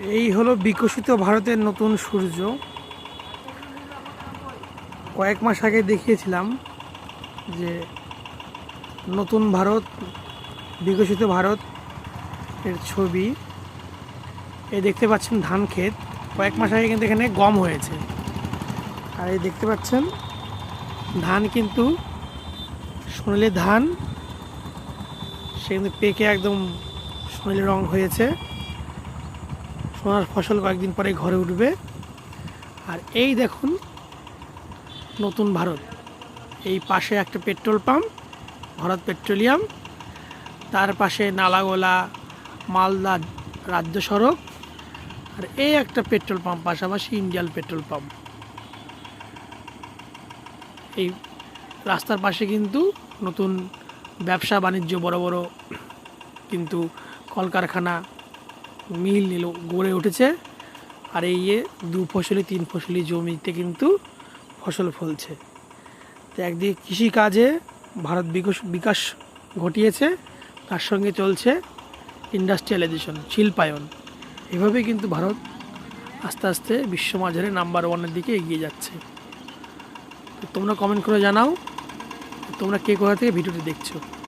এই হলো বিকশিত ভারতের নতুন সূর্য। কয়েক মাস আগে দেখিয়েছিলাম যে নতুন ভারত, বিকশিত ভারত এর ছবি। এই দেখতে পাচ্ছেন ধান ক্ষেত। কয়েক মাস আগে কিন্তু এখানে গম হয়েছে। আর এই দেখতে পাচ্ছেন ধান কিন্তু সোনালি ধান, সে কিন্তু পেকে একদম সোনালি রং হয়েছে। সোনার ফসল কয়েকদিন পরে ঘরে উঠবে। আর এই দেখুন নতুন ভারত, এই পাশে একটা পেট্রোল পাম্প, ভারত পেট্রোলিয়াম, তার পাশে নালাগোলা মালদা রাজ্য সড়ক, আর এই একটা পেট্রোল পাম্প পাশাপাশি ইন্ডিয়ান পেট্রোল পাম্প। এই রাস্তার পাশে কিন্তু নতুন ব্যবসা বাণিজ্য, বড় বড় কিন্তু কলকারখানা, মিল গড়ে উঠেছে। আর এই দু ফসলি তিন ফসলি জমিতে কিন্তু ফসল ফলছে। তো একদিকে কৃষিকাজে ভারত বিকাশ ঘটিয়েছে, তার সঙ্গে চলছে ইন্ডাস্ট্রিয়ালাইজেশন, শিল্পায়ন। এভাবেই কিন্তু ভারত আস্তে আস্তে বিশ্ববাজারে নাম্বার ওয়ানের দিকে এগিয়ে যাচ্ছে। তো তোমরা কমেন্ট করে জানাও তোমরা কে কোথা থেকে ভিডিওটি দেখছো।